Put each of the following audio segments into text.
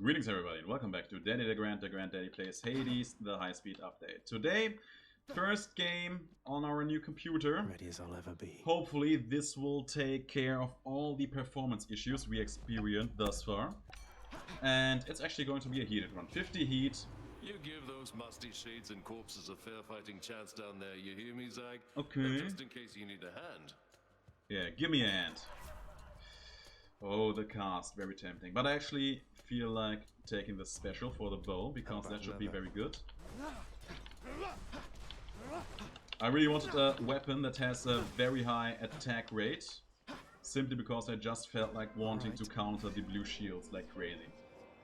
Greetings everybody and welcome back to Daddy DeGrand. DeGrand Daddy plays Hades, the high-speed update. Today, first game on our new computer. Ready as I'll ever be. Hopefully this will take care of all the performance issues we experienced thus far. And it's actually going to be a heated run. 50 heat. You give those musty shades and corpses a fair fighting chance down there, you hear me, Zag? Okay. Just in case you need a hand. Yeah, give me a hand. Oh, the cast, very tempting. But I actually feel like taking the special for the bow, because that should be very good. I really wanted a weapon that has a very high attack rate, simply because I just felt like wanting to counter the blue shields like crazy.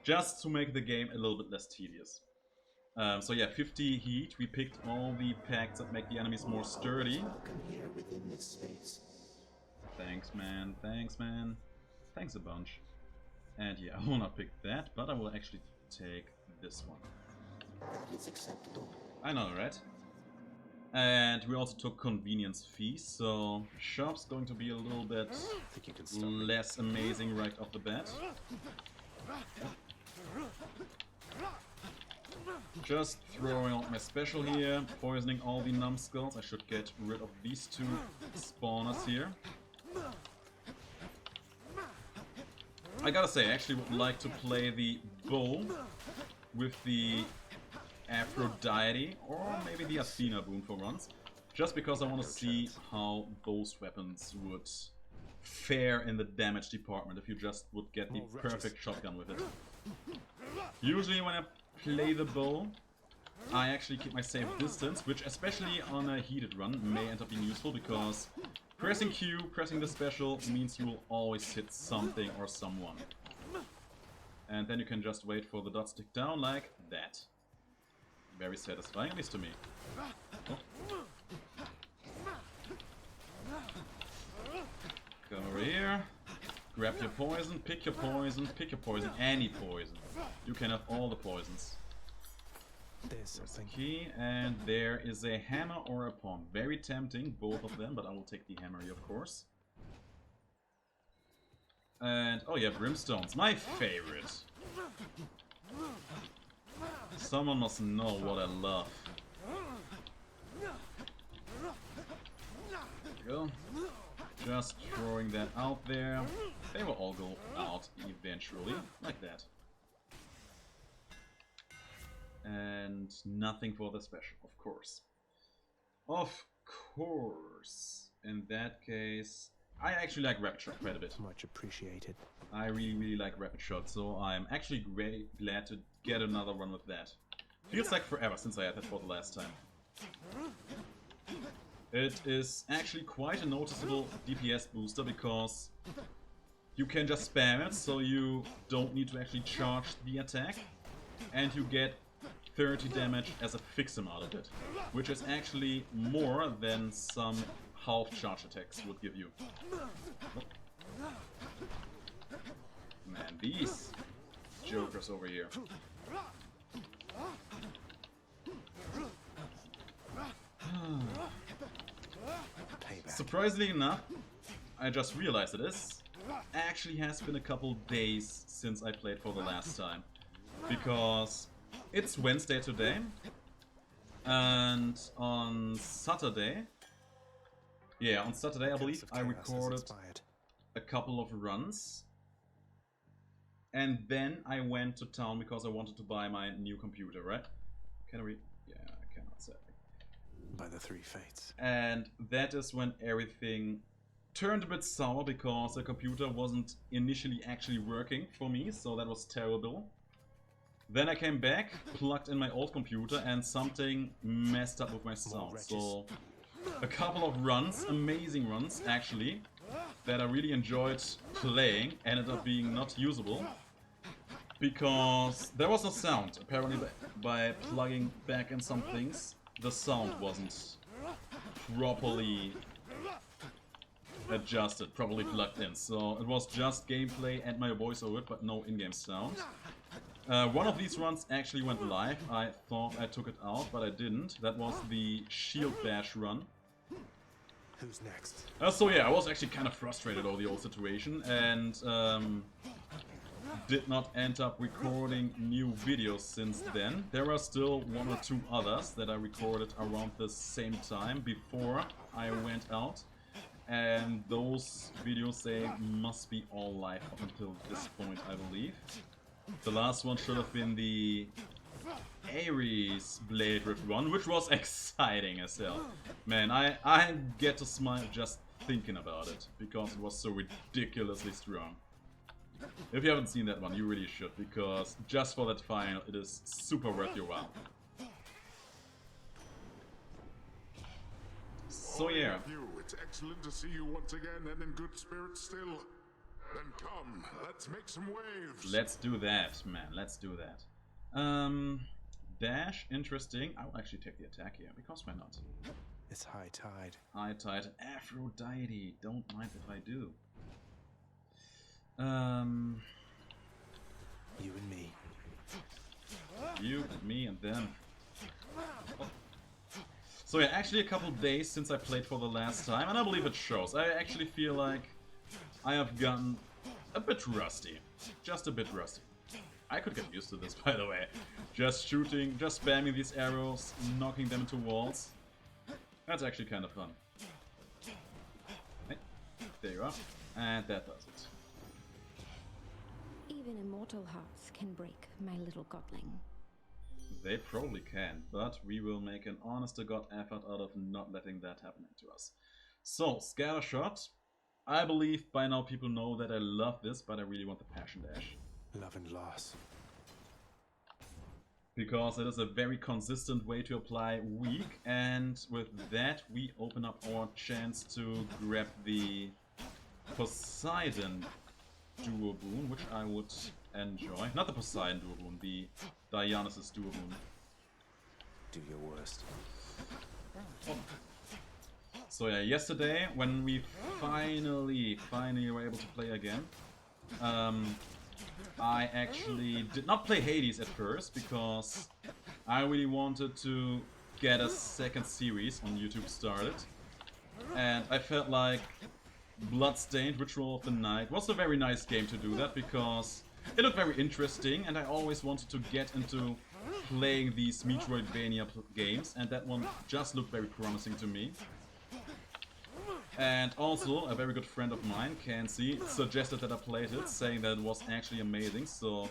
Just to make the game a little bit less tedious. So yeah, 50 heat, we picked all the packs that make the enemies more sturdy. Thanks man, thanks man. Thanks a bunch. And yeah, I wanna pick that, but I will actually take this one. That is acceptable. I know, right? And we also took convenience fees, so shop's going to be a little bit less amazing right off the bat. Just throwing out my special here, poisoning all the numbskulls. I should get rid of these two spawners here. I gotta say, I actually would like to play the bow with the Aphrodite, or maybe the Athena boon for once, just because I want to see how those weapons would fare in the damage department if you just would get the perfect shotgun with it. Usually when I play the bow, I actually keep my safe distance, which especially on a heated run may end up being useful, because pressing Q, pressing the special, means you will always hit something or someone. And then you can just wait for the dots to tick down like that. Very satisfying, at least to me. Oh. Come over here. Grab your poison, pick your poison, any poison. You can have all the poisons. There's something. Key, and there is a hammer or a pawn. Very tempting, both of them, but I will take the hammer here, of course. And, oh yeah, brimstones, my favorite. Someone must know what I love. There we go. Just throwing that out there. They will all go out eventually, like that. And nothing for the special, of course. Of course. In that case, I actually like Rapid Shot quite a bit. Much appreciated. I really like Rapid Shot, so I'm actually glad to get another run with that. Feels like forever since I had that for the last time. It is actually quite a noticeable DPS booster, because you can just spam it, so you don't need to actually charge the attack, and you get 30 damage as a fixum out of it, which is actually more than some half charge attacks would give you. Oh. Man, these jokers over here. Surprisingly enough, I just realized it actually has been a couple days since I played for the last time, because it's Wednesday today, and on Saturday, I believe I recorded a couple of runs, and then I went to town because I wanted to buy my new computer, right? Can we? Yeah, I cannot say. By the three fates. And that is when everything turned a bit sour, because the computer wasn't initially actually working for me, so that was terrible. Then I came back, plugged in my old computer, and something messed up with my sound. So a couple of runs, amazing runs actually, that I really enjoyed playing, ended up being not usable, because there was no sound. Apparently by plugging back in some things, the sound wasn't properly adjusted, properly plugged in. So it was just gameplay and my voice over it, but no in-game sound. One of these runs actually went live. I thought I took it out, but I didn't. That was the Shield Bash run. Who's next? So yeah, I was actually kind of frustrated over the whole situation, and did not end up recording new videos since then. There are still 1 or 2 others that I recorded around the same time before I went out. And those videos, they must be all live up until this point, I believe. The last one should have been the Ares Blade Rift one, which was exciting as hell. Man, I get to smile just thinking about it, because it was so ridiculously strong. If you haven't seen that one, you really should, because just for that final, it is super worth your while. So yeah. It's excellent to see you once again and in good spirits still. Then come, let's make some waves. Let's do that, man. Let's do that. Dash, interesting. I will actually take the attack here, because why not? It's high tide. High tide, Aphrodite. Don't mind if I do. You and me. You, me, and them. Oh. So yeah, actually a couple days since I played for the last time, and I believe it shows. I actually feel like I have gotten a bit rusty. Just a bit rusty. I could get used to this, by the way. Just shooting, just spamming these arrows, knocking them into walls. That's actually kind of fun. Hey, there you are. And that does it. Even immortal hearts can break, my little godling. They probably can, but we will make an honest-to-God effort out of not letting that happen to us. So, scatter shot. I believe by now people know that I love this, but I really want the Passion Dash. Love and loss. Because it is a very consistent way to apply weak, and with that we open up our chance to grab the Poseidon Duo Boon, which I would enjoy. Not the Poseidon Duo Boon, the Dionysus Duo Boon. Do your worst. Oh. So yeah, yesterday when we finally were able to play again, I actually did not play Hades at first because I really wanted to get a second series on YouTube started, and I felt like Bloodstained Ritual of the Night was a very nice game to do that because it looked very interesting, and I always wanted to get into playing these Metroidvania games, and that one just looked very promising to me. And also, a very good friend of mine, Kenzie, suggested that I played it, saying that it was actually amazing, so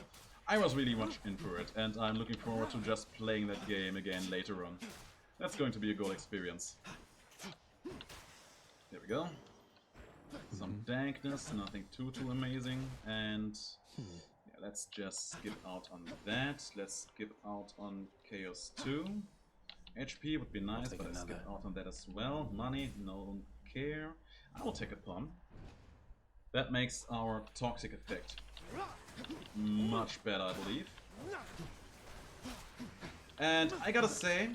I was really much in for it, and I'm looking forward to just playing that game again later on. That's going to be a good experience. There we go. Some dankness, nothing too amazing, and yeah, let's just skip out on that. Let's skip out on Chaos 2. HP would be nice, but I skip out on that as well. Money, no care. I will take a pawn. That makes our toxic effect much better, I believe. And I gotta say,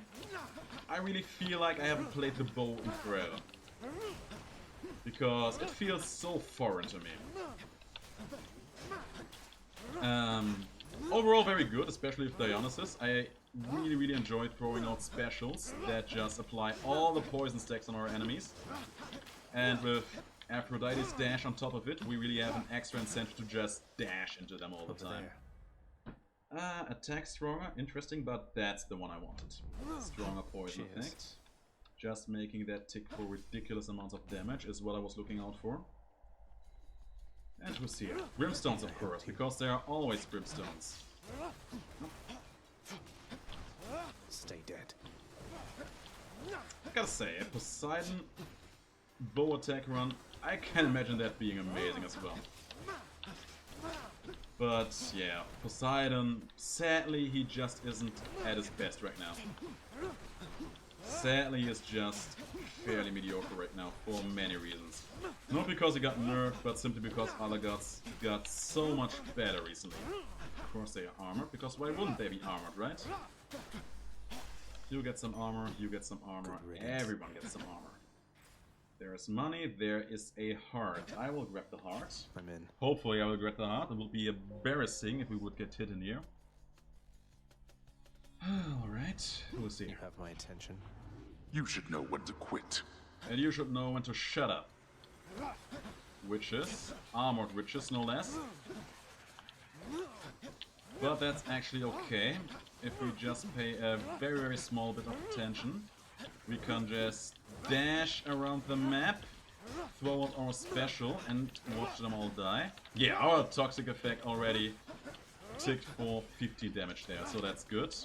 I really feel like I haven't played the bow in forever. Because it feels so foreign to me. Overall very good, especially with Dionysus. I really enjoyed throwing out specials that just apply all the poison stacks on our enemies. And with Aphrodite's dash on top of it, we really have an extra incentive to just dash into them all the time. Attack stronger, interesting, but that's the one I wanted. Stronger poison effect. Just making that tick for ridiculous amounts of damage is what I was looking out for. And who's here? Brimstones, of course, because there are always brimstones. Stay dead. I gotta say, a Poseidon bow attack run, I can imagine that being amazing as well. But yeah, Poseidon, sadly he just isn't at his best right now. Sadly he is just fairly mediocre right now for many reasons. Not because he got nerfed, but simply because other gods got so much better recently. Of course they are armored, because why wouldn't they be armored, right? You get some armor, you get some armor, everyone gets some armor. There is money, there is a heart. I will grab the heart. I'm in. Hopefully I will grab the heart. It will be embarrassing if we would get hit in here. Alright, who's here? You have my attention. You should know when to quit. And you should know when to shut up. Witches. Armored witches, no less. But that's actually okay. If we just pay a very, very small bit of attention, we can just dash around the map, throw out our special, and watch them all die. Yeah, our toxic effect already ticked for 50 damage there, so that's good.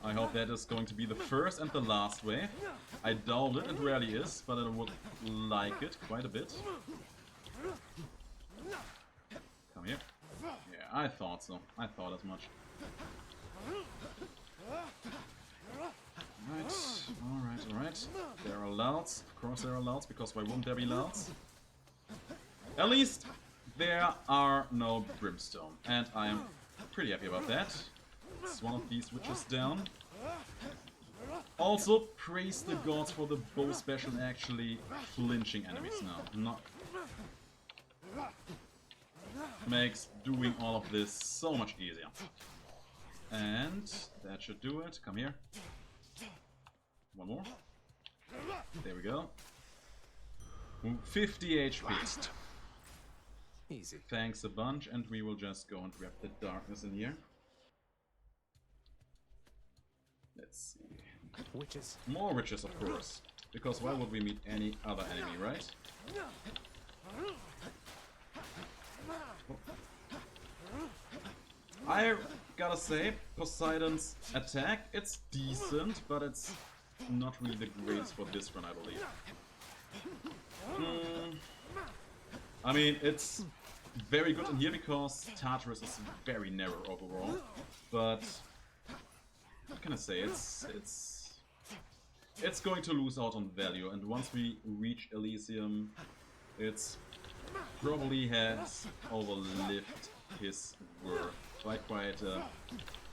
I hope that is going to be the first and the last wave. I doubt it, it rarely is, but I would like it quite a bit. Come here. Yeah, I thought so. I thought as much. Alright. There are louds. Of course there are louds, because why wouldn't there be louds? At least there are no brimstone, and I am pretty happy about that. It's one of these witches down. Also, praise the gods for the bow special actually flinching enemies now. Makes doing all of this so much easier. And that should do it. Come here. One more. There we go. 50 HP. Easy. Thanks a bunch, and we will just go and grab the darkness in here. Let's see. Witches. More witches, of course. Because why would we meet any other enemy, right? I gotta say, Poseidon's attack, it's decent, but it's not really the greatest for this run, I believe. I mean, it's very good in here because Tartarus is very narrow overall, but what can I say? It's going to lose out on value, and once we reach Elysium, it's probably has overlived his worth by quite a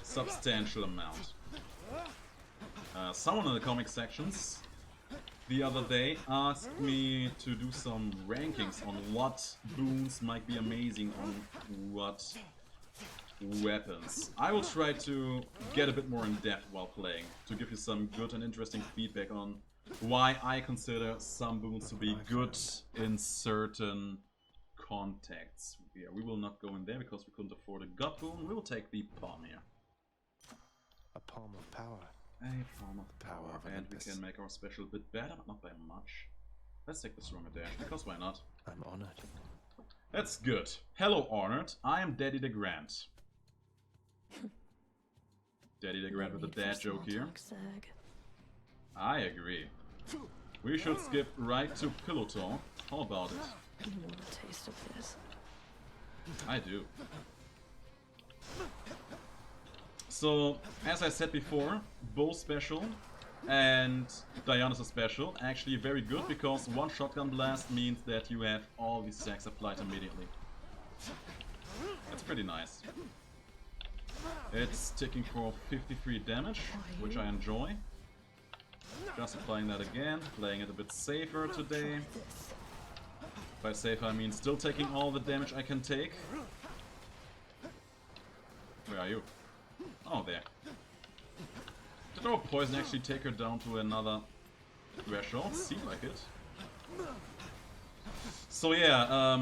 substantial amount. Someone in the comic sections the other day asked me to do some rankings on what boons might be amazing on what weapons. I will try to get a bit more in depth while playing, to give you some good and interesting feedback on why I consider some boons to be good in certain contexts. Yeah, we will not go in there because we couldn't afford a god boon. We will take the palm here. A palm of power. A palm of Power power, of and we Olympus. can make our special a bit better, but not by much. Let's take the stronger dash, because why not? I'm honored. That's good. Hello, Honored. I am Daddy DeGrand. Daddy DeGrand with a dad joke here. I agree. We should skip right to pillow talk. How about it? You want a taste of this? I do. So, as I said before, bow special and Dionysus special actually very good, because one shotgun blast means that you have all these stacks applied immediately. That's pretty nice. It's ticking for 53 damage, which I enjoy. Just applying that again, playing it a bit safer today. By safer I mean still taking all the damage I can take. Where are you? Oh, there. Did our poison actually take her down to another threshold? Seemed like it. So yeah,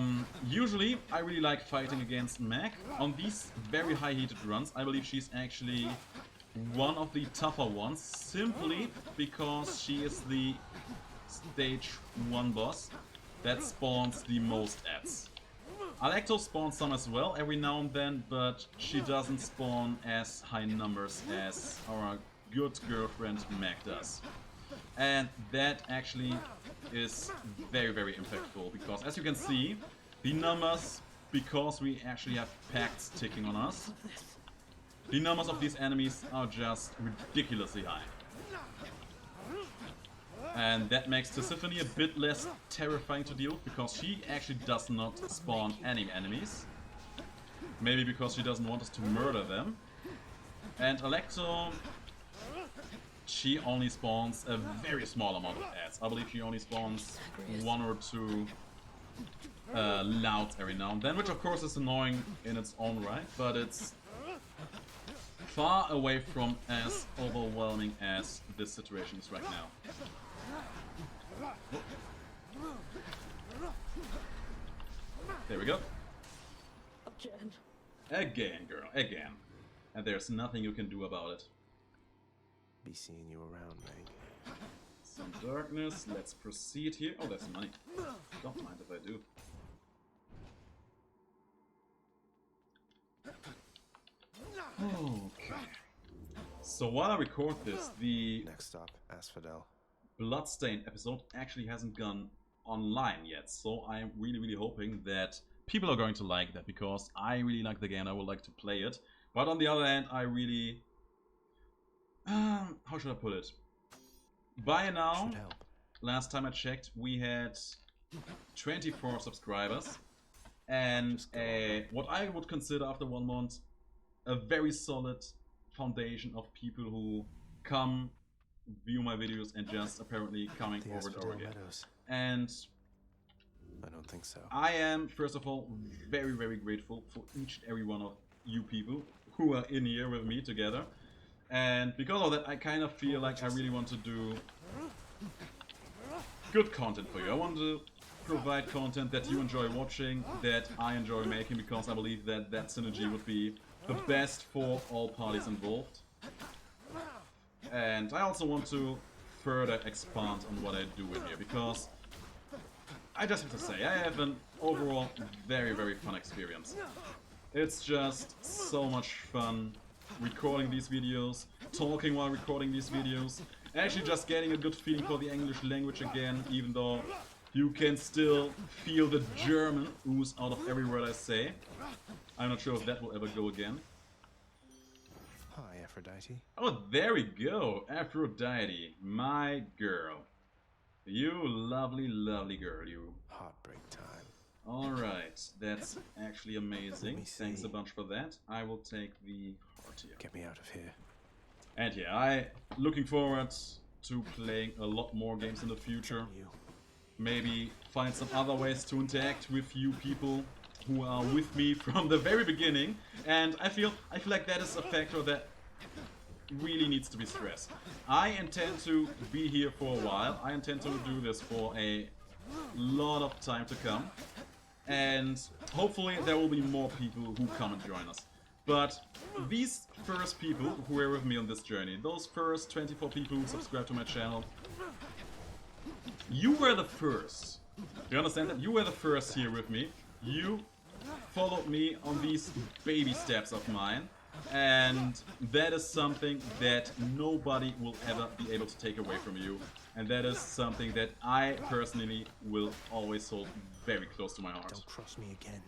usually I really like fighting against Meg. On these very high heated runs, I believe she's actually one of the tougher ones, simply because she is the stage 1 boss that spawns the most ads. Alecto spawns some as well every now and then, but she doesn't spawn as high numbers as our good girlfriend Meg does. And that actually is very, very impactful, because as you can see, the numbers, because we actually have pacts ticking on us, the numbers of these enemies are just ridiculously high. And that makes Tisiphone a bit less terrifying to deal with, because she actually does not spawn any enemies. Maybe because she doesn't want us to murder them. And Alecto, she only spawns a very small amount of ads. I believe she only spawns 1 or 2 louds every now and then, which of course is annoying in its own right, but it's far away from as overwhelming as this situation is right now. There we go. Again. Again, girl, again. And there's nothing you can do about it. Be seeing you around, Meg. Some darkness, let's proceed here. Oh, that's money. Don't mind if I do. Okay. So while I record this, the Next stop, Asphodel. Bloodstained episode actually hasn't gone online yet. So I'm really hoping that people are going to like that, because I really like the game. I would like to play it. But on the other hand, I really... how should I put it? By now, Should help. last time I checked, we had 24 subscribers. And what I would consider after 1 month a very solid foundation of people who come, view my videos, and just apparently coming The over and over Asphodel again. Meadows. And I don't think so. I am, first of all, very grateful for each and every one of you people who are in here with me together. And because of that, I kind of feel like I really want to do good content for you. I want to provide content that you enjoy watching, that I enjoy making, because I believe that that synergy would be the best for all parties involved. And I also want to further expand on what I do in here, because I just have to say, I have an overall very fun experience. It's just so much fun recording these videos, talking while recording these videos, actually just getting a good feeling for the English language again, even though you can still feel the German ooze out of every word I say. I'm not sure if that will ever go again. Hi, Aphrodite. Oh, there we go! Aphrodite, my girl. You lovely girl, you. Heartbreak time. Alright, that's actually amazing. Let me Thanks a see. bunch for that. I will take the heart here. Get me out of here. And yeah, I looking forward to playing a lot more games in the future. You. Maybe find some other ways to interact with you people who are with me from the very beginning. And I feel like that is a factor that really needs to be stressed. I intend to be here for a while. I intend to do this for a lot of time to come. And hopefully there will be more people who come and join us. But these first people who were with me on this journey, those first 24 people who subscribed to my channel, you were the first. Do you understand that? You were the first here with me. You followed me on these baby steps of mine. And that is something that nobody will ever be able to take away from you. And that is something that I personally will always hold very close to my heart. Don't cross me again.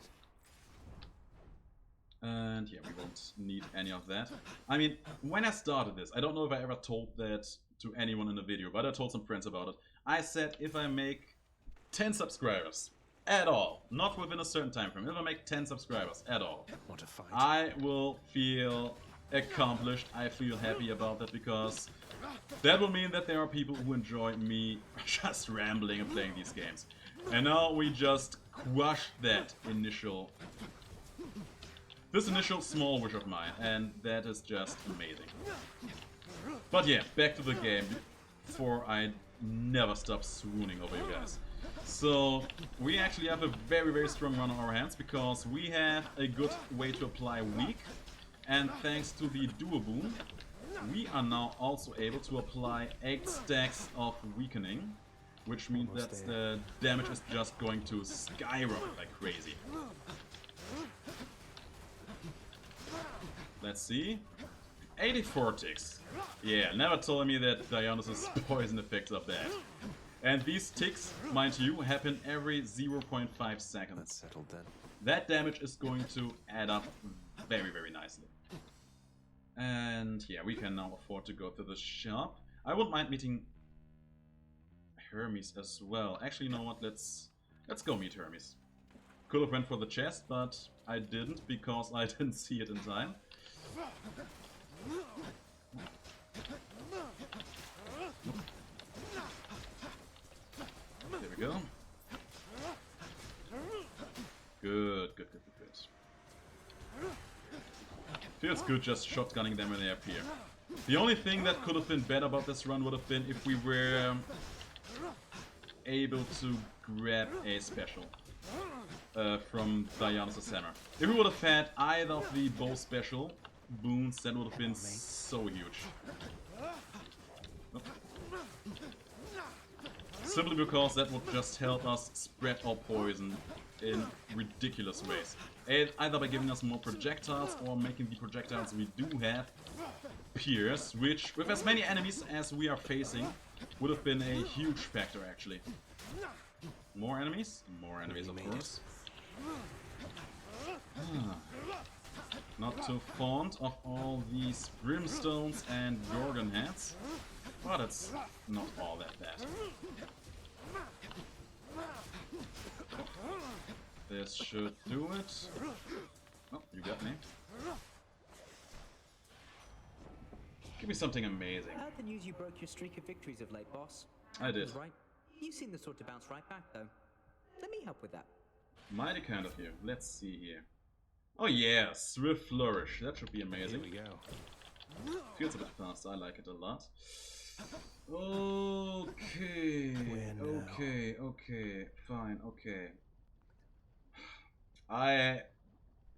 And yeah, we won't need any of that. I mean, when I started this, I don't know if I ever told that to anyone in the video, but I told some friends about it. I said if I make 10 subscribers at all, not within a certain time frame, if I make 10 subscribers at all, Want to fight? I will feel accomplished. I feel happy about that, because that will mean that there are people who enjoy me just rambling and playing these games. And now we just crushed that initial small wish of mine, and that is just amazing. But yeah, back to the game before I never stop swooning over you guys. So we actually have a very strong run on our hands, because we have a good way to apply weak, and thanks to the duo boom, we are now also able to apply 8 stacks of weakening, which means that the damage is just going to skyrocket like crazy. Let's see. 84 ticks. Yeah, never told me that Dionysus' poison effects are bad. And these ticks, mind you, happen every 0.5 That's seconds. settled then. That damage is going to add up very nicely. And yeah, we can now afford to go to the shop. I wouldn't mind meeting Hermes as well. Actually, you know what? Let's go meet Hermes. Could have went for the chest, but I didn't, because I didn't see it in time. There we go. Good. Feels good just shotgunning them when they appear. The only thing that could have been better about this run would have been if we were able to grab a special. from Dionysus' hammer. If we would have had either of the bow special boons, that would have been so huge. Simply because that would just help us spread our poison in ridiculous ways. Either by giving us more projectiles or making the projectiles we do have pierce, which with as many enemies as we are facing would have been a huge factor actually. More enemies? More enemies, of course. Not too fond of all these brimstones and gorgon heads, but it's not all that bad. This should do it. Oh, you got me. Give me something amazing. I heard the news you broke your streak of victories of late, boss. I did. Right. You seem the sort to bounce right back, though. Let me help with that. Mighty kind of you. Let's see here. Oh yeah, Swift Flourish. That should be amazing. Here we go. Feels a bit fast. I like it a lot. Okay. Okay. Fine. Okay.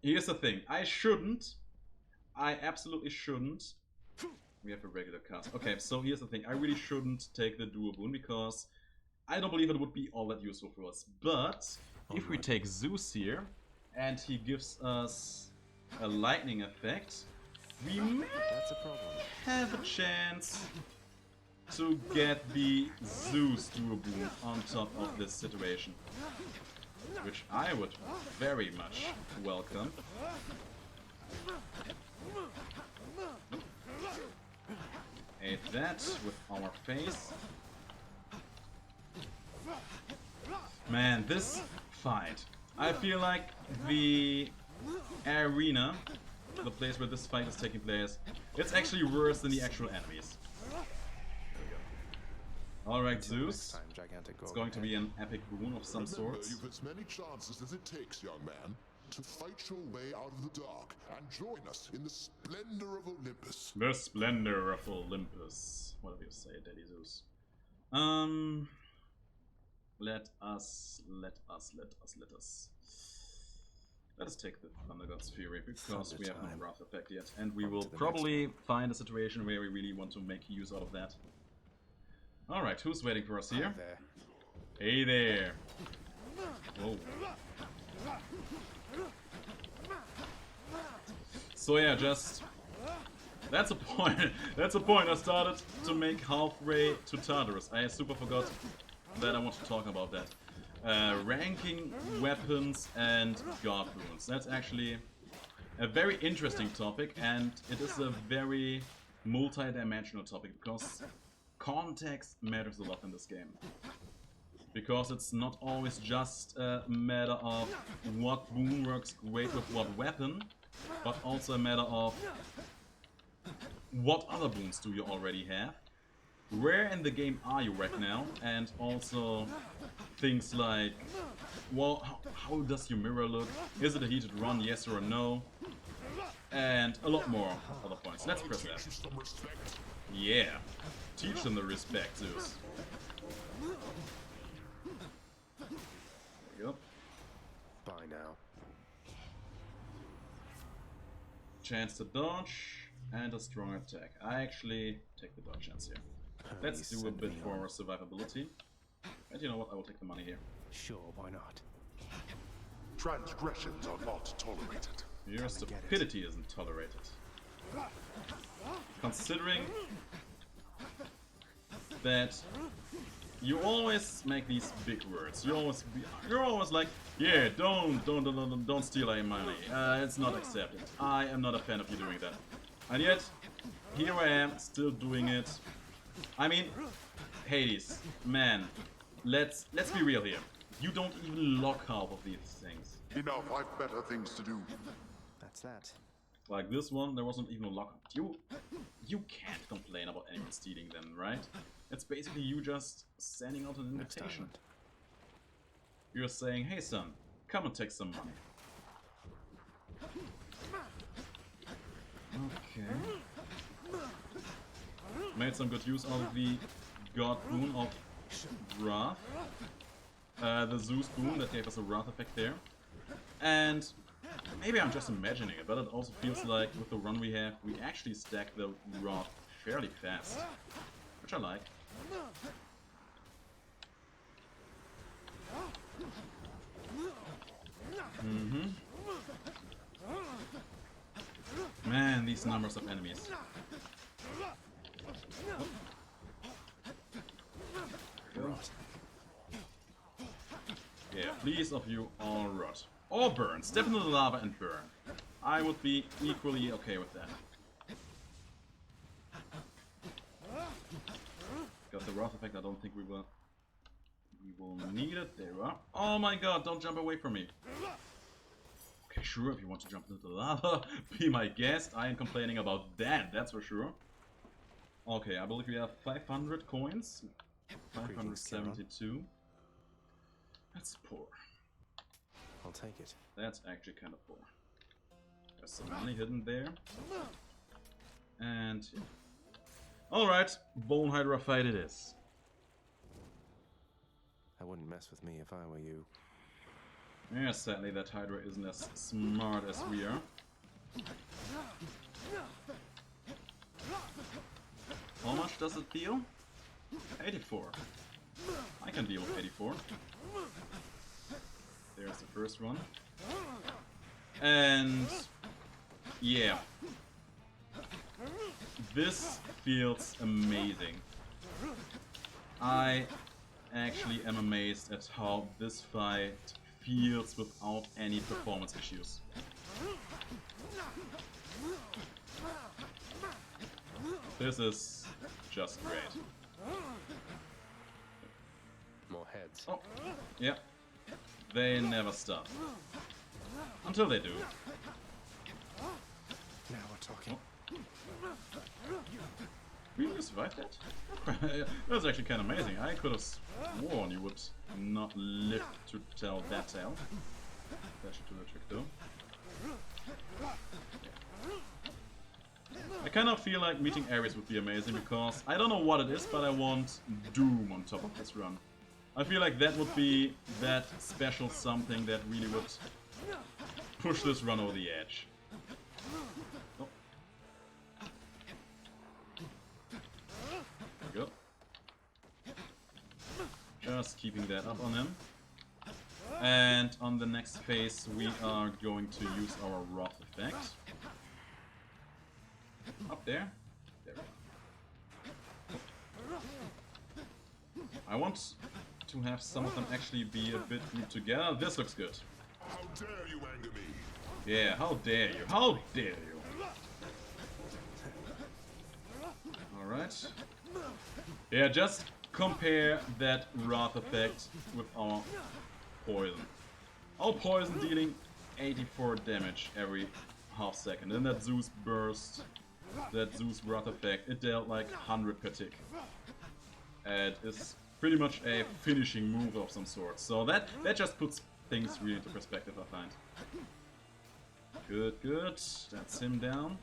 Here's the thing. I absolutely shouldn't. We have a regular cast. Okay, so here's the thing. I really shouldn't take the Duo Boon because I don't believe it would be all that useful for us. But if we take Zeus here and he gives us a lightning effect, we may have a chance to get the Zeus Duo Boon on top of this situation, which I would very much welcome. Ate that with our face. Man, this fight. I feel like the arena, the place where this fight is taking place, it's actually worse than the actual enemies. Alright, Zeus. It's going to be an epic boon of some Remember, sorts. you've as many chances as it takes, young man, to fight your way out of the dark and join us in the splendor of Olympus. The splendor of Olympus. Whatever you say, Daddy Zeus. Let us take the Thunder God's Fury because we have no Wrath effect yet, and we will probably find a situation where we really want to make use out of that. Alright, who's waiting for us here? Hey there! Whoa. So yeah, just... That's a point. That's a point I started to make halfway to Tartarus. I super forgot that I want to talk about that. Ranking weapons and god runes. That's actually a very interesting topic, and it is a very multi-dimensional topic because context matters a lot in this game. Because it's not always just a matter of what boon works great with what weapon, but also a matter of what other boons do you already have, where in the game are you right now, and also things like, well, how does your mirror look, is it a heated run, yes or no, and a lot more other points. Let's press that. Yeah, teach them the respect, Zeus. There we go. Bye now. Chance to dodge and a strong attack. I actually take the dodge chance here. Let's do a bit for survivability. And you know what, I will take the money here. Sure, why not? Transgressions are not tolerated. Your stupidity isn't tolerated. Considering that you always make these big words. You're always like, yeah, don't steal our money. It's not accepted. I am not a fan of you doing that. And yet, here I am, still doing it. I mean, Hades, man, let's be real here. You don't even lock half of these things. Enough, I've better things to do. That's that. Like this one, there wasn't even a lock. You can't complain about anyone stealing them, right? It's basically you just sending out an invitation. You're saying, hey son, come and take some money. Okay. Made some good use out of the God boon of Wrath. The Zeus boon that gave us a Wrath effect there. And maybe I'm just imagining it, but it also feels like with the run we have, we actually stack the rod fairly fast. Which I like. Man, these numbers of enemies. Rot. Yeah, please of you all rot. Or burn. Step into the lava and burn. I would be equally okay with that. Got the wrath effect, I don't think we will need it. There we are. Oh my god, don't jump away from me. Okay, sure, if you want to jump into the lava, be my guest. I ain't complaining about that, that's for sure. Okay, I believe we have 500 coins. 572. That's poor. I'll take it. That's actually kind of poor. There's some money hidden there. And... alright, Bone Hydra fight it is. I wouldn't mess with me if I were you. Yeah, sadly that Hydra isn't as smart as we are. How much does it deal? 84. I can deal with 84. There's the first one. And... yeah. This feels amazing. I actually am amazed at how this fight feels without any performance issues. This is just great. More heads. Oh, yeah. They never stop. Until they do. Now we're talking. Really survived that? That was actually kind of amazing. I could have sworn you would not live to tell that tale. That should do the trick though. I kind of feel like meeting Ares would be amazing because I don't know what it is, but I want Doom on top of this run. I feel like that would be that special something that really would push this run over the edge. Oh. There we go. Just keeping that up on him. And on the next phase we are going to use our Wrath effect. Up there. There we go. I want to have some of them actually be a bit grouped together. This looks good. How dare you anger me? Yeah, how dare you? How dare you? Alright. Yeah, just compare that Wrath effect with our poison. Our poison dealing 84 damage every half second. And that Zeus burst, that Zeus Wrath effect, it dealt like 100 per tick. And it's pretty much a finishing move of some sort. So that just puts things really into perspective, I find. Good, good. That's him down.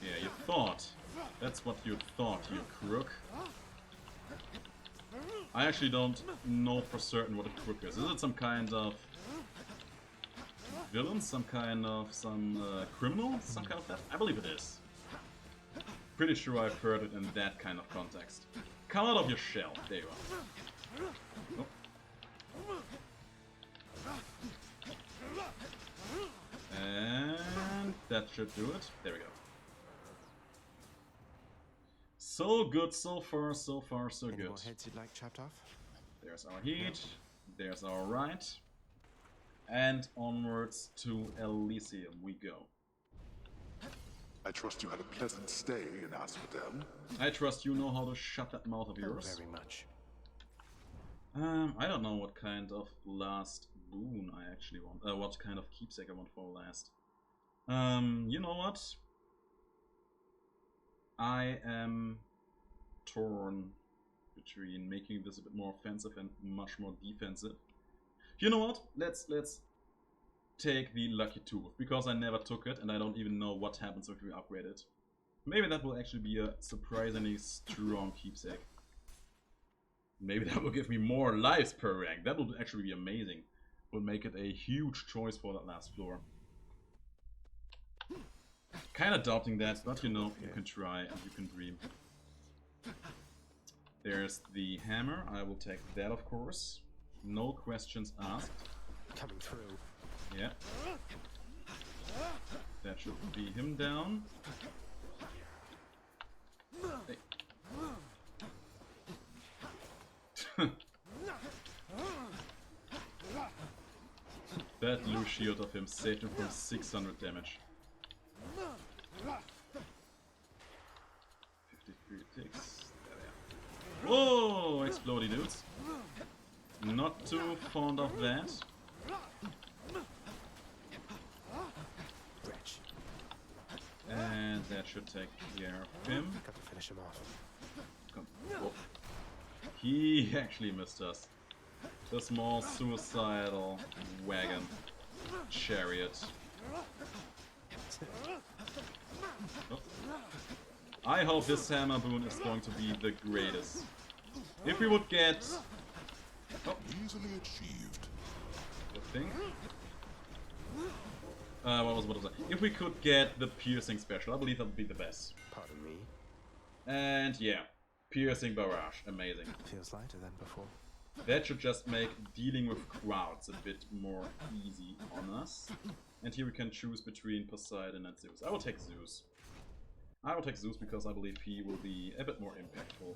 Yeah, you thought. That's what you thought, you crook. I actually don't know for certain what a crook is. Is it some kind of villain? Some kind of criminal? Some kind of theft? I believe it is. Pretty sure I've heard it in that kind of context. Come out of your shell. There you are. Oh. And that should do it. There we go. So good so far, so far, so Any good. more heads you'd like chopped off? There's our heat, there's our right, and onwards to Elysium we go. I trust you had a pleasant stay in Asphodel. I trust you know how to shut that mouth of Not yours. very much. I don't know what kind of last boon I actually want. What kind of keepsake I want for last. You know what? I am torn between making this a bit more offensive and much more defensive. You know what? Let's take the Lucky Tooth, because I never took it and I don't even know what happens if we upgrade it. Maybe that will actually be a surprisingly strong keepsake. Maybe that will give me more lives per rank. That would actually be amazing. Would make it a huge choice for that last floor. Kinda doubting that, but you know, you can try and you can dream. There's the hammer. I will take that, of course. No questions asked. Coming through. Yeah. That should be him down. Hey. That blue shield of him saved him from 600 damage. 53 ticks. There. Whoa! Explodey dudes. Not too fond of that. And that should take care of him. Got to finish him off. Come. Whoa. He actually missed us. The small suicidal wagon chariot. Oh. I hope this hammer boon is going to be the greatest. If we would get... Oh. Easily achieved. Good thing. What was that? If we could get the piercing special, I believe that would be the best. Pardon me. And yeah, piercing barrage, amazing. Feels lighter than before. That should just make dealing with crowds a bit more easy on us. And here we can choose between Poseidon and Zeus. I will take Zeus. I will take Zeus because I believe he will be a bit more impactful.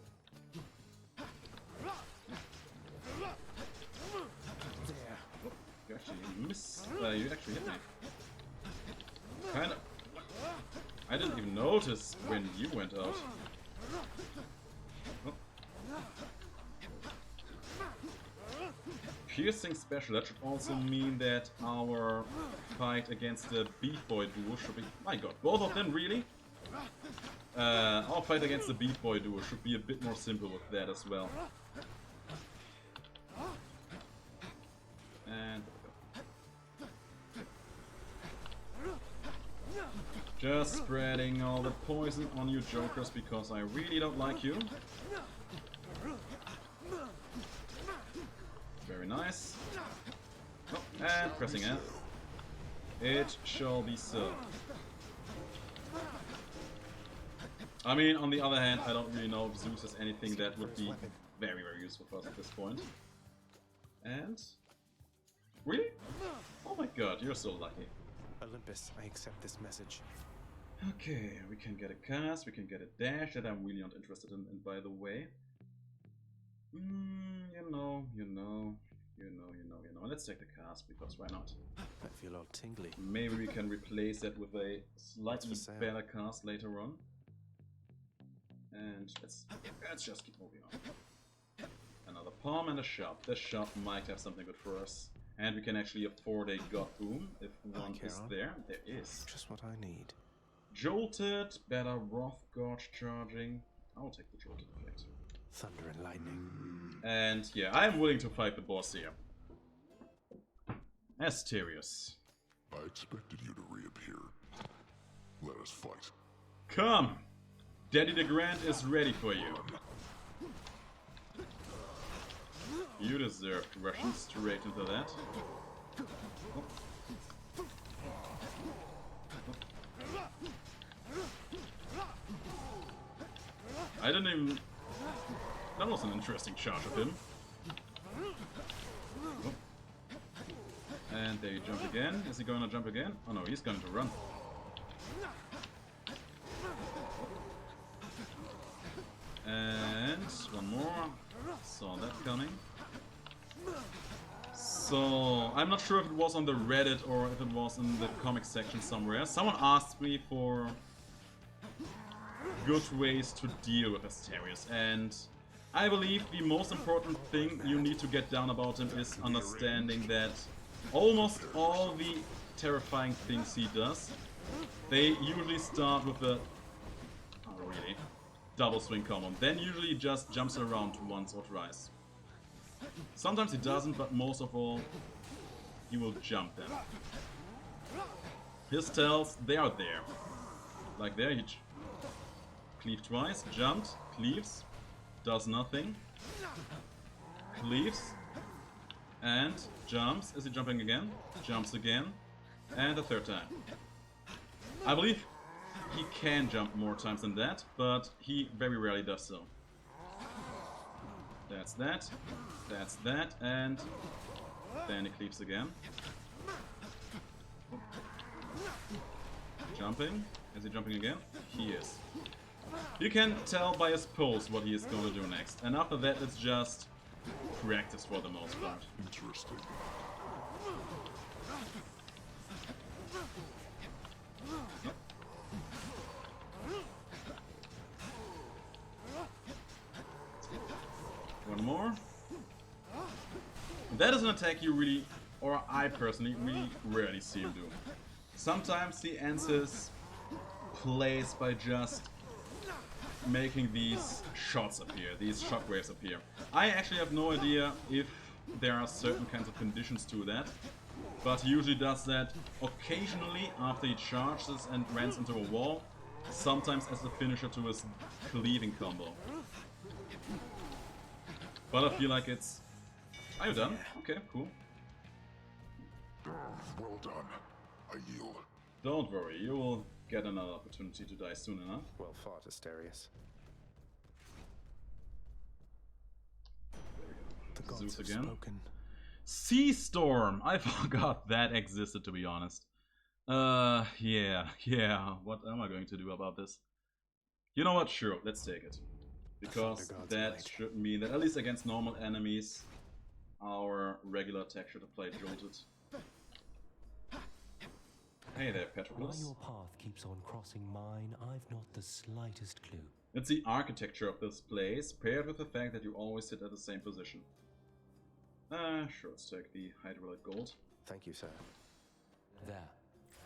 There. You actually missed. You actually hit me. Kinda. I didn't even notice when you went out. Oh. Piercing special, that should also mean that our fight against the Beef Boy duo should be... My god, both of them, really? Our fight against the Beef Boy duo should be a bit more simple with that as well. And... just spreading all the poison on you jokers because I really don't like you. Very nice. Oh, and pressing F. It shall be so. I mean, on the other hand, I don't really know if Zeus has anything that would be very, very useful for us at this point. And... really? Oh my god, you're so lucky. Olympus, I accept this message. Okay, we can get a cast, we can get a dash that I'm really not interested in, and by the way... you know. Let's take the cast, because why not? I feel all tingly. Maybe we can replace that with a slightly better cast later on. And let's just keep moving on. Another palm and a shop. This shop might have something good for us. And we can actually afford a God Boom if one is there. There is. Just what I need. Jolted, better Wrath Gorge charging. I'll take the Jolted effect. Thunder and lightning. And yeah, I'm willing to fight the boss here. Asterius. I expected you to reappear. Let us fight. Come! Daddy DeGrand is ready for you. You deserved rushing straight into that. Oh. I didn't even... that was an interesting charge of him. Oh. And there you jump again. Is he going to jump again? Oh no, he's going to run. And one more. Saw that coming. So, I'm not sure if it was on the Reddit or if it was in the comic section somewhere. Someone asked me for good ways to deal with Asterius, and I believe the most important thing you need to get down about him is understanding that almost all the terrifying things he does, they usually start with a... oh really? Double swing combo. Then usually he just jumps around once or twice. Sometimes he doesn't, but most of all, he will jump then. His tells, they are there. Like there, he cleaved twice, jumped, cleaves, does nothing. cleaves. And jumps. Is he jumping again? Jumps again. And a third time. I believe he can jump more times than that, but he very rarely does so. That's that. That's that. And then he cleaves again. Jumping. Is he jumping again? He is. You can tell by his pose what he is going to do next. And after that, it's just practice for the most part. Interesting. One more. That is an attack you really, or I personally, really rarely see him do. Sometimes he ends his plays by just making these shots appear, these shockwaves appear. I actually have no idea if there are certain kinds of conditions to that, but he usually does that occasionally after he charges and runs into a wall, sometimes as the finisher to his cleaving combo. But I feel like it's... Are you done? Okay, cool. Well done. I yield. Don't worry, you will get another opportunity to die soon enough. Well fought, Asterius. The gods Zeus have again. spoken. Sea Storm! I forgot that existed, to be honest. Yeah. What am I going to do about this? You know what? Sure, let's take it. Because that should mean that, at least against normal enemies, our regular attack should apply Jolted. Hey there, Why Patroclus. your path keeps on crossing mine, I've not the slightest clue. It's the architecture of this place, paired with the fact that you always sit at the same position. Sure, let's take the HYDRA gold. Thank you, sir. There.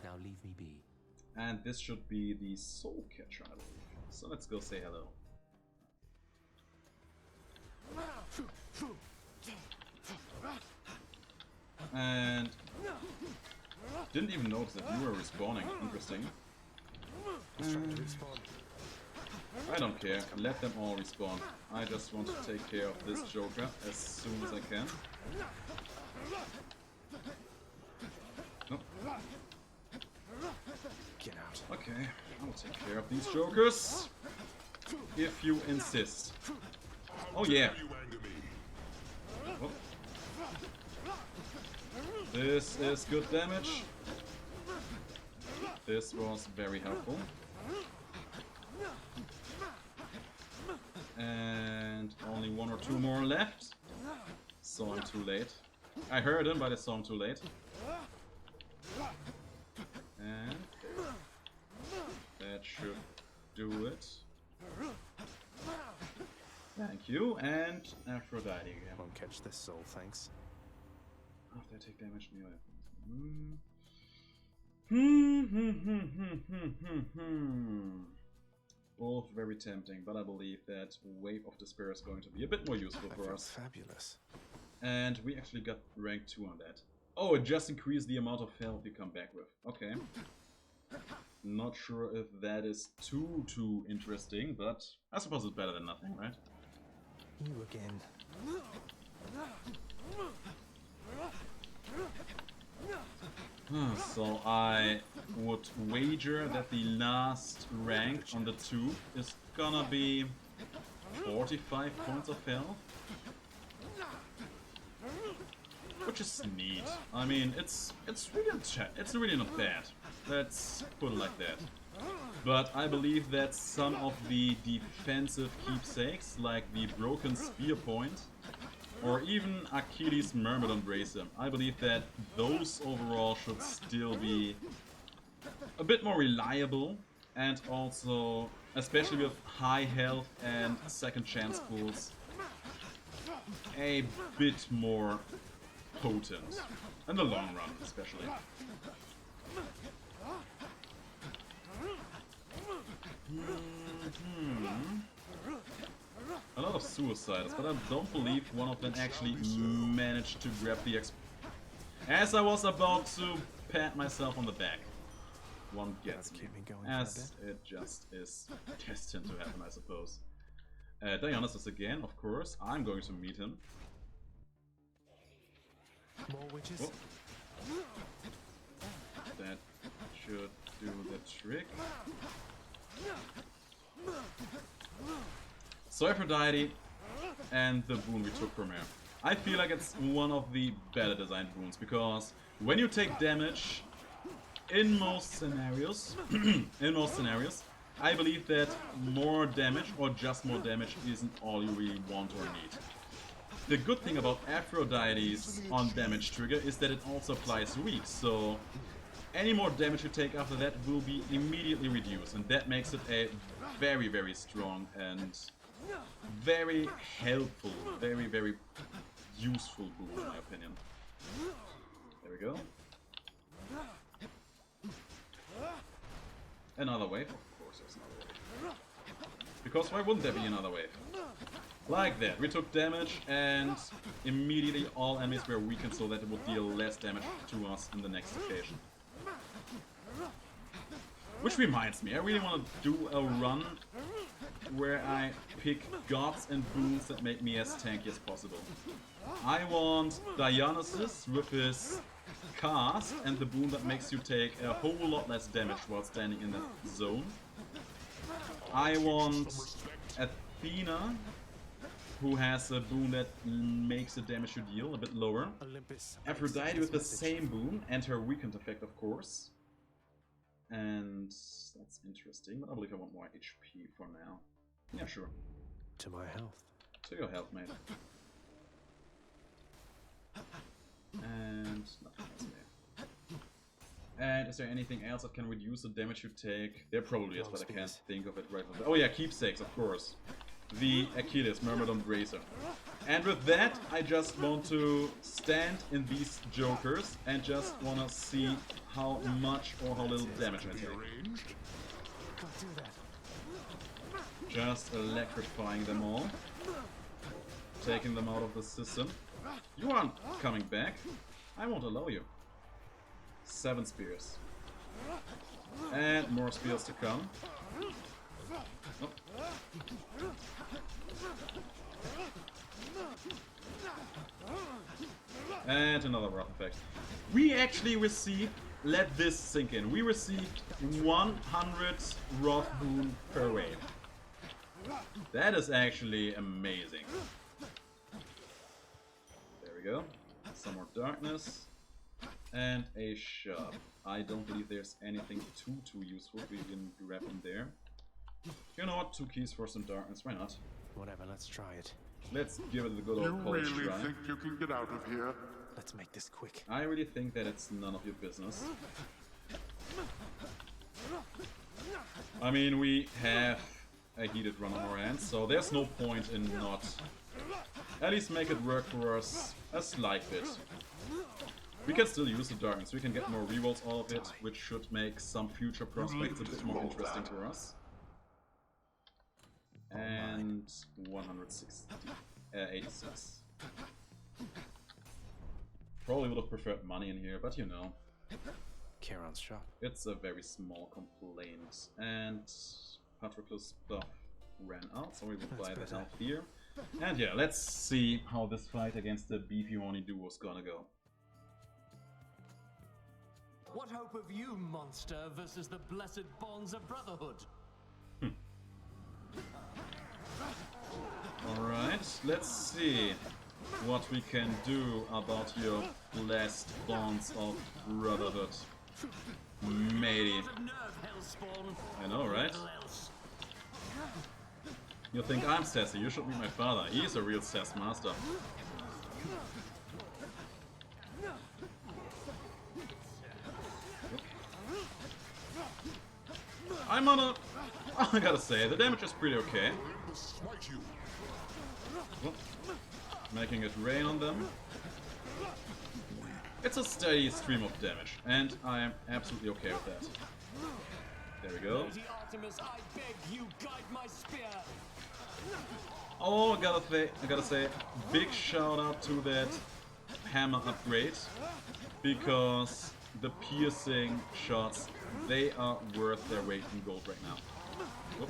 Now leave me be. And this should be the soul catcher, I believe. So let's go say hello. And didn't even notice that you were respawning. Interesting. He's trying to respawn. I don't care. Let them all respawn. I just want to take care of this Joker as soon as I can. Nope. Get out. Okay, I'll take care of these Jokers. If you insist. Oh yeah. You anger me. Oh. This is good damage. This was very helpful. And only one or two more left. So I'm too late. I heard him, but I saw him too late. And that should do it. Thank you, and Aphrodite again. Won't catch this soul, thanks. After I take damage, new weapons. Both very tempting, but I believe that Wave of Despair is going to be a bit more useful for us. Fabulous. And we actually got rank 2 on that. Oh, it just increased the amount of health you come back with. Okay. Not sure if that is too interesting, but I suppose it's better than nothing, right? You again. So I would wager that the last rank on the 2 is gonna be 45 points of health. Which is neat. I mean, it's really not bad. Let's put it like that. But I believe that some of the defensive keepsakes, like the Broken Spear Point, or even Achilles' Myrmidon Bracer, I believe that those overall should still be a bit more reliable, and also, especially with high health and second chance pools, a bit more potent. In the long run, especially. A lot of suicides, but I don't believe one of them actually managed to grab the exp. As I was about to pat myself on the back, one gets me. As it just is destined to happen, I suppose. Dionysus again, of course. I'm going to meet him. More witches? Oh. That should do the trick. So Aphrodite and the boon we took from her. I feel like it's one of the better designed boons, because when you take damage, in most scenarios, I believe that more damage, or just more damage, isn't all you really want or need. The good thing about Aphrodite's on damage trigger is that it also applies weak, so any more damage you take after that will be immediately reduced, and that makes it a very, very strong and very helpful, very, very useful boon in my opinion. There we go. Another wave? Of course there's another wave. Because why wouldn't there be another wave? Like that. We took damage and immediately all enemies were weakened so that it would deal less damage to us in the next occasion. Which reminds me, I really want to do a run where I pick gods and boons that make me as tanky as possible. I want Dionysus with his cast and the boon that makes you take a whole lot less damage while standing in that zone. I want Athena, who has a boon that makes the damage you deal a bit lower. Olympus. Aphrodite with the same boon and her weakened effect, of course. And that's interesting, but I believe I want more HP for now. Yeah, sure. To my health. To your health, mate. And nothing else there. And is there anything else that can reduce the damage you take? There probably is, but I can't think of it right now. Oh yeah, keepsakes, of course. The Achilles, Myrmidon Bracer. And with that, I just want to stand in these jokers and just want to see how much or how little damage I take. Can't do that. Just electrifying them all. Taking them out of the system. You aren't coming back. I won't allow you. 7 spears. And more spears to come. Oh. And another wrath effect. We actually received, let this sink in, we received 100 wrath boon per wave. That is actually amazing. There we go. Some more darkness. And a shop. I don't believe there's anything too useful we can grab in there. You know what? 2 keys for some darkness. Why not? Whatever, let's try it. Let's give it the good old college You really try. think you can get out of here? Let's make this quick. I really think that it's none of your business. I mean, we have a heated run on our hands, so there's no point in not at least make it work for us a slight bit. We can still use the darkness, we can get more rerolls out of it, which should make some future prospects a bit more interesting for us. And 86. Probably would have preferred money in here, but you know. Charon's shop. It's a very small complaint. And Patroclus stuff ran out, so we will buy that out here. And yeah, let's see how this fight against the beefy horny duo is gonna go. What hope have you, monster, versus the blessed bonds of brotherhood? Alright, let's see what we can do about your blessed bonds of brotherhood. Matey. I know, right? You think I'm sassy, you should meet my father. He's a real sass master. I'm on a... I gotta say, the damage is pretty okay. Oh, making it rain on them. It's a steady stream of damage, and I am absolutely okay with that. There we go. Artemis, I beg you, guide my spear. Oh, I gotta say, big shout out to that hammer upgrade, because the piercing shots, they are worth their weight in gold right now. Oh.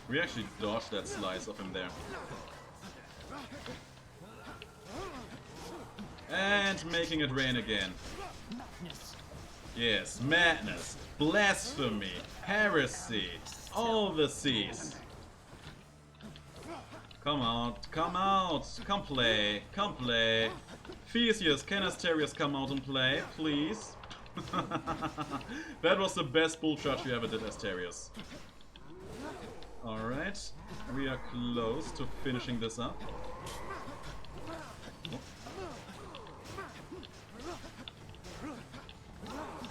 We actually dodged that slice of him there. And making it rain again. Madness. Yes, madness, blasphemy, heresy, all the C's. Come out, come play, come play. Theseus, can Asterius come out and play, please? That was the best bull charge you ever did, Asterius. Alright, we are close to finishing this up.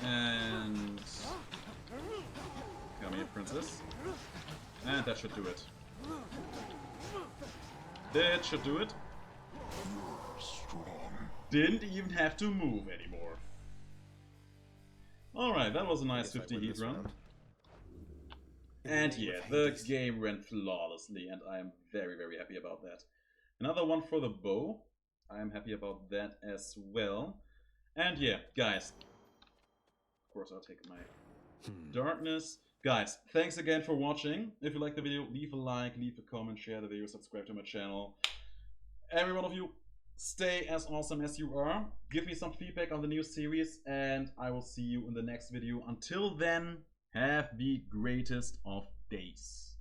And come here, princess. And that should do it. That should do it. Didn't even have to move anymore. Alright, that was a nice 50 heat run. And yeah, the game went flawlessly, and I am very, very happy about that. Another one for the bow. I am happy about that as well. And yeah, guys. Of course, I'll take my darkness. Guys, thanks again for watching. If you liked the video, leave a like, leave a comment, share the video, subscribe to my channel. Every one of you, stay as awesome as you are. Give me some feedback on the new series, and I will see you in the next video. Until then, have the greatest of days.